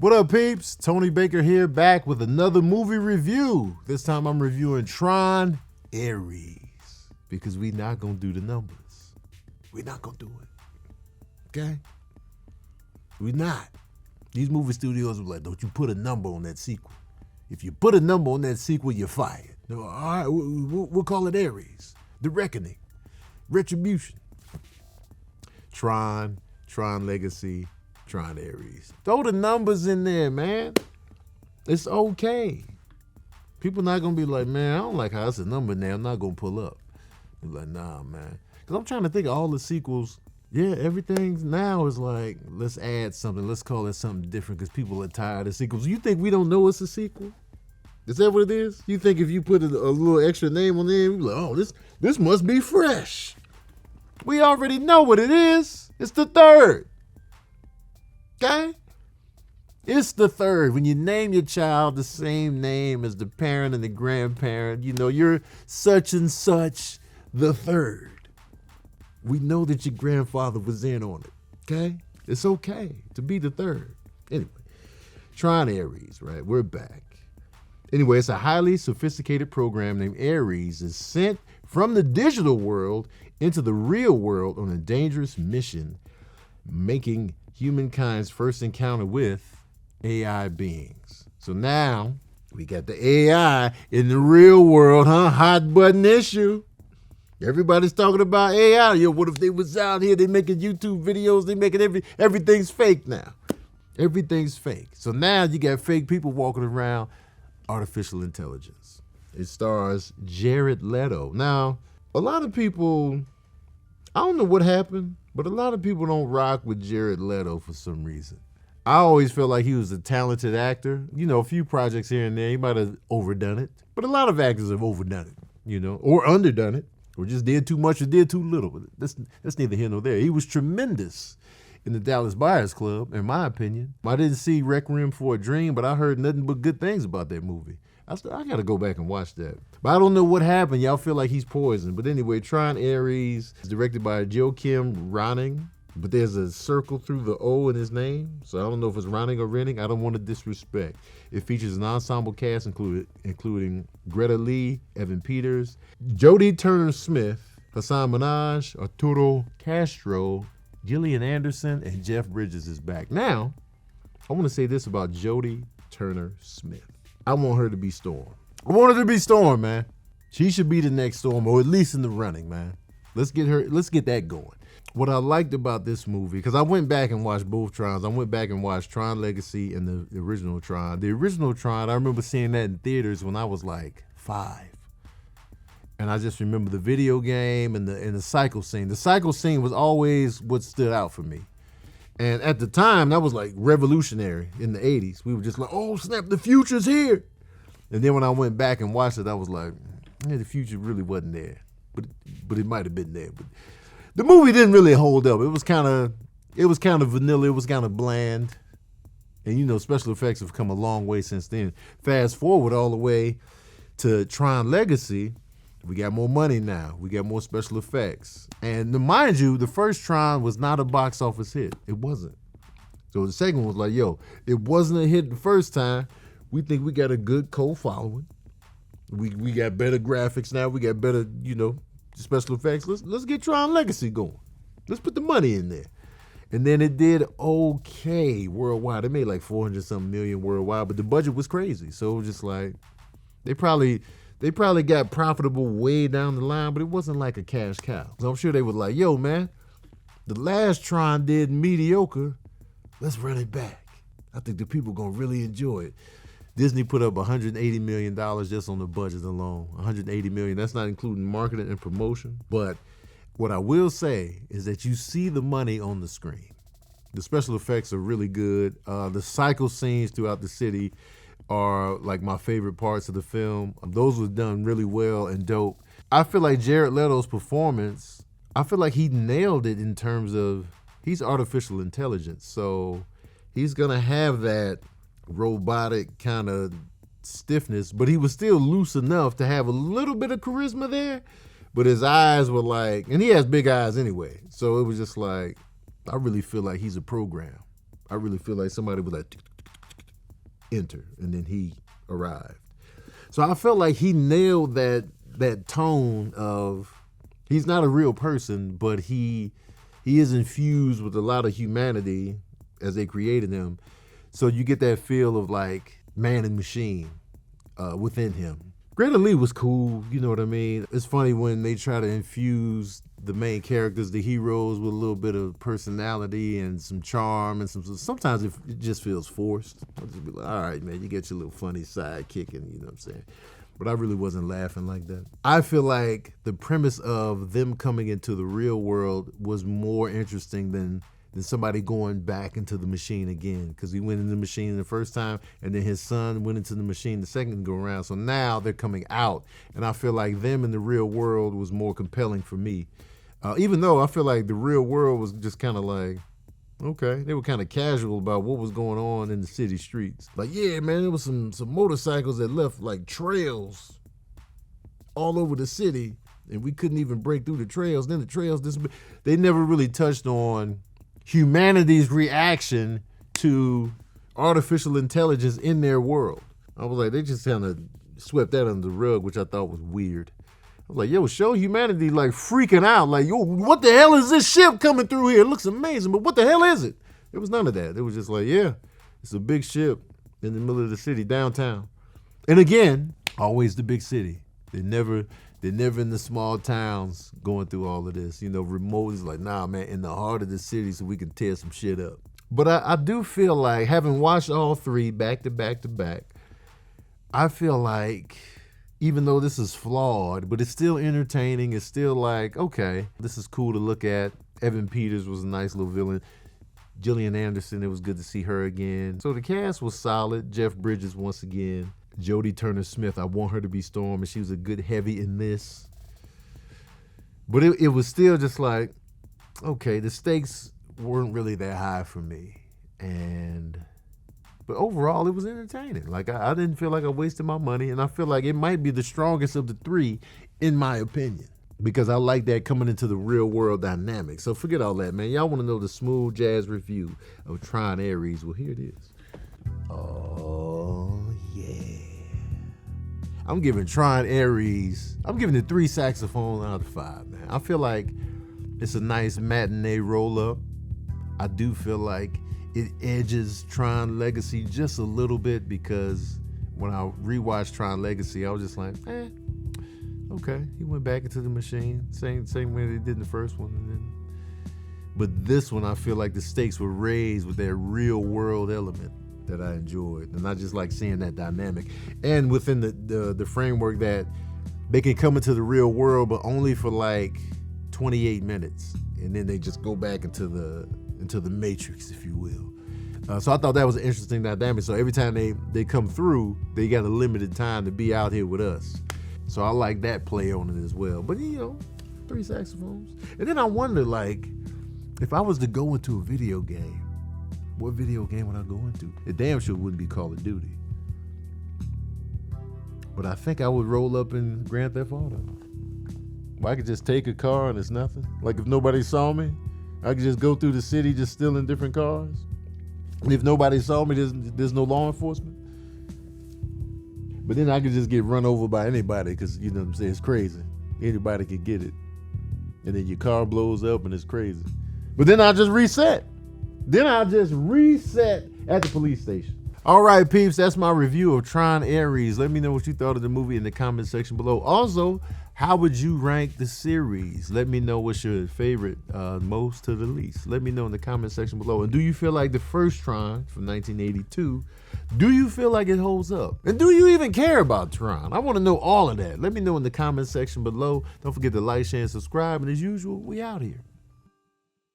What up, peeps? Tony Baker here, back with another movie review. This time I'm reviewing Tron Ares, because we not gonna do the numbers. We not gonna do it, okay? We not. These movie studios were like, don't you put a number on that sequel. If you put a number on that sequel, you're fired. No, all right, we'll call it Ares, The Reckoning, Retribution. Tron Legacy, Tron Ares. Throw the numbers in there, man. It's okay. People not gonna be like, man, I don't like how it's a number now. I'm not gonna pull up. They're like, nah, man. Because I'm trying to think of all the sequels. Yeah, everything now is like, let's add something. Let's call it something different because people are tired of sequels. You think we don't know it's a sequel? Is that what it is? You think if you put a little extra name on there, you're like, oh, this must be fresh. We already know what it is. It's the third. Okay? It's the third. When you name your child the same name as the parent and the grandparent, you know, you're such and such the third. We know that your grandfather was in on it. Okay? It's okay to be the third. Anyway, Tron Ares, right? We're back. Anyway, it's a highly sophisticated program named Ares is sent from the digital world into the real world on a dangerous mission, making humankind's first encounter with AI beings. So now we got the AI in the real world, huh? Hot button issue. Everybody's talking about AI. Yo, what if they was out here? They making YouTube videos. They making everything's fake now. Everything's fake. So now you got fake people walking around. Artificial intelligence. It stars Jared Leto. Now, a lot of people, I don't know what happened, but a lot of people don't rock with Jared Leto for some reason. I always felt like he was a talented actor. You know, a few projects here and there, he might have overdone it. But a lot of actors have overdone it, you know, or underdone it, or just did too much or did too little. But that's neither here nor there. He was tremendous in the Dallas Buyers Club, in my opinion. I didn't see Requiem for a Dream, but I heard nothing but good things about that movie. I got to go back and watch that. But I don't know what happened. Y'all feel like he's poisoned. But anyway, Tron Ares is directed by Joachim Ronning, but there's a circle through the O in his name, so I don't know if it's Ronning or Renning. I don't want to disrespect. It features an ensemble cast including Greta Lee, Evan Peters, Jodie Turner-Smith, Hassan Minaj, Arturo Castro, Gillian Anderson, and Jeff Bridges is back. Now, I want to say this about Jodie Turner-Smith. I want her to be Storm. I want her to be Storm, man. She should be the next Storm, or at least in the running, man. Let's get that going. What I liked about this movie, because I went back and watched both Trons. I went back and watched Tron Legacy and the original Tron. The original Tron, I remember seeing that in theaters when I was like 5. And I just remember the video game and the cycle scene. The cycle scene was always what stood out for me. And at the time, that was like revolutionary in the 80s. We were just like, oh, snap, the future's here. And then when I went back and watched it, I was like, the future really wasn't there. But it might have been there. But the movie didn't really hold up. It was kind of vanilla. It was kind of bland. And, you know, special effects have come a long way since then. Fast forward all the way to Tron Legacy. We got more money now. We got more special effects. And mind you, the first Tron was not a box office hit. It wasn't. So the second one was like, yo, it wasn't a hit the first time. We think we got a good cult following. We got better graphics now. We got better, you know, special effects. Let's get Tron Legacy going. Let's put the money in there. And then it did okay worldwide. It made like 400-something million worldwide, but the budget was crazy. So it was just like, they probably got profitable way down the line, but it wasn't like a cash cow. So I'm sure they were like, yo, man, the last Tron did mediocre. Let's run it back. I think the people going to really enjoy it. Disney put up $180 million just on the budget alone. $180 million. That's not including marketing and promotion. But what I will say is that you see the money on the screen. The special effects are really good. The cycle scenes throughout the city are like my favorite parts of the film. Those were done really well and dope. I feel like Jared Leto's performance, I feel like he nailed it in terms of he's artificial intelligence. So he's gonna have that robotic kind of stiffness, but he was still loose enough to have a little bit of charisma there. But his eyes were like, and he has big eyes anyway. So it was just like, I really feel like he's a program. I really feel like somebody was like, enter, and then he arrived. So I felt like he nailed that tone of he's not a real person, but he is infused with a lot of humanity as they created him. So you get that feel of like man and machine within him. Greta Lee was cool, you know what I mean? It's funny when they try to infuse the main characters, the heroes, with a little bit of personality and some charm and sometimes it just feels forced. I'll just be like, all right, man, you get your little funny sidekick, and you know what I'm saying? But I really wasn't laughing like that. I feel like the premise of them coming into the real world was more interesting than somebody going back into the machine again, because he went into the machine the first time, and then his son went into the machine the second go around. So now they're coming out, and I feel like them in the real world was more compelling for me. Even though I feel like the real world was just kind of like, okay, they were kind of casual about what was going on in the city streets. Like, yeah, man, there was some motorcycles that left like trails all over the city, and we couldn't even break through the trails. Then the trails disappeared. They never really touched on humanity's reaction to artificial intelligence in their world. I was like, they just kind of swept that under the rug, which I thought was weird. I was like, yo, show humanity like freaking out. Like, yo, what the hell is this ship coming through here? It looks amazing, but what the hell is it? It was none of that. It was just like, yeah, it's a big ship in the middle of the city, downtown. And again, always the big city. They're never in the small towns going through all of this. You know, remote is like, nah, man, in the heart of the city so we can tear some shit up. But I do feel like, having watched all three back to back to back, I feel like, even though this is flawed, but it's still entertaining. It's still like, okay, this is cool to look at. Evan Peters was a nice little villain. Gillian Anderson, it was good to see her again. So the cast was solid. Jeff Bridges once again. Jodie Turner-Smith, I want her to be Storm, and she was a good heavy in this. But it was still just like, okay, the stakes weren't really that high for me. But overall, it was entertaining. Like, I didn't feel like I wasted my money, and I feel like it might be the strongest of the three, in my opinion, because I like that coming into the real world dynamic. So forget all that, man. Y'all want to know the smooth jazz review of Tron Ares? Well, here it is. Oh, yeah. I'm giving Tron Ares, I'm giving it 3 saxophones out of 5, man. I feel like it's a nice matinee roll-up. I do feel like it edges Tron Legacy just a little bit, because when I rewatched Tron Legacy, I was just like, okay, he went back into the machine, same way they did in the first one. But this one, I feel like the stakes were raised with that real world element that I enjoyed, and I just like seeing that dynamic, and within the framework that they can come into the real world, but only for like 28 minutes, and then they just go back into the matrix, if you will. So I thought that was an interesting dynamic. So every time they come through, they got a limited time to be out here with us. So I like that play on it as well. But 3 saxophones, and then I wonder, like, if I was to go into a video game, what video game would I go into? It damn sure wouldn't be Call of Duty. But I think I would roll up in Grand Theft Auto. Well, I could just take a car and it's nothing. Like, if nobody saw me, I could just go through the city just stealing different cars. And if nobody saw me, there's no law enforcement. But then I could just get run over by anybody, because, you know what I'm saying, it's crazy. Anybody could get it. And then your car blows up and it's crazy. But then I'll just reset. At the police station. All right, peeps, that's my review of Tron Ares. Let me know what you thought of the movie in the comment section below. Also, how would you rank the series? Let me know what's your favorite, most to the least. Let me know in the comment section below. And do you feel like the first Tron from 1982, do you feel like it holds up? And do you even care about Tron? I want to know all of that. Let me know in the comment section below. Don't forget to like, share, and subscribe. And as usual, we out here.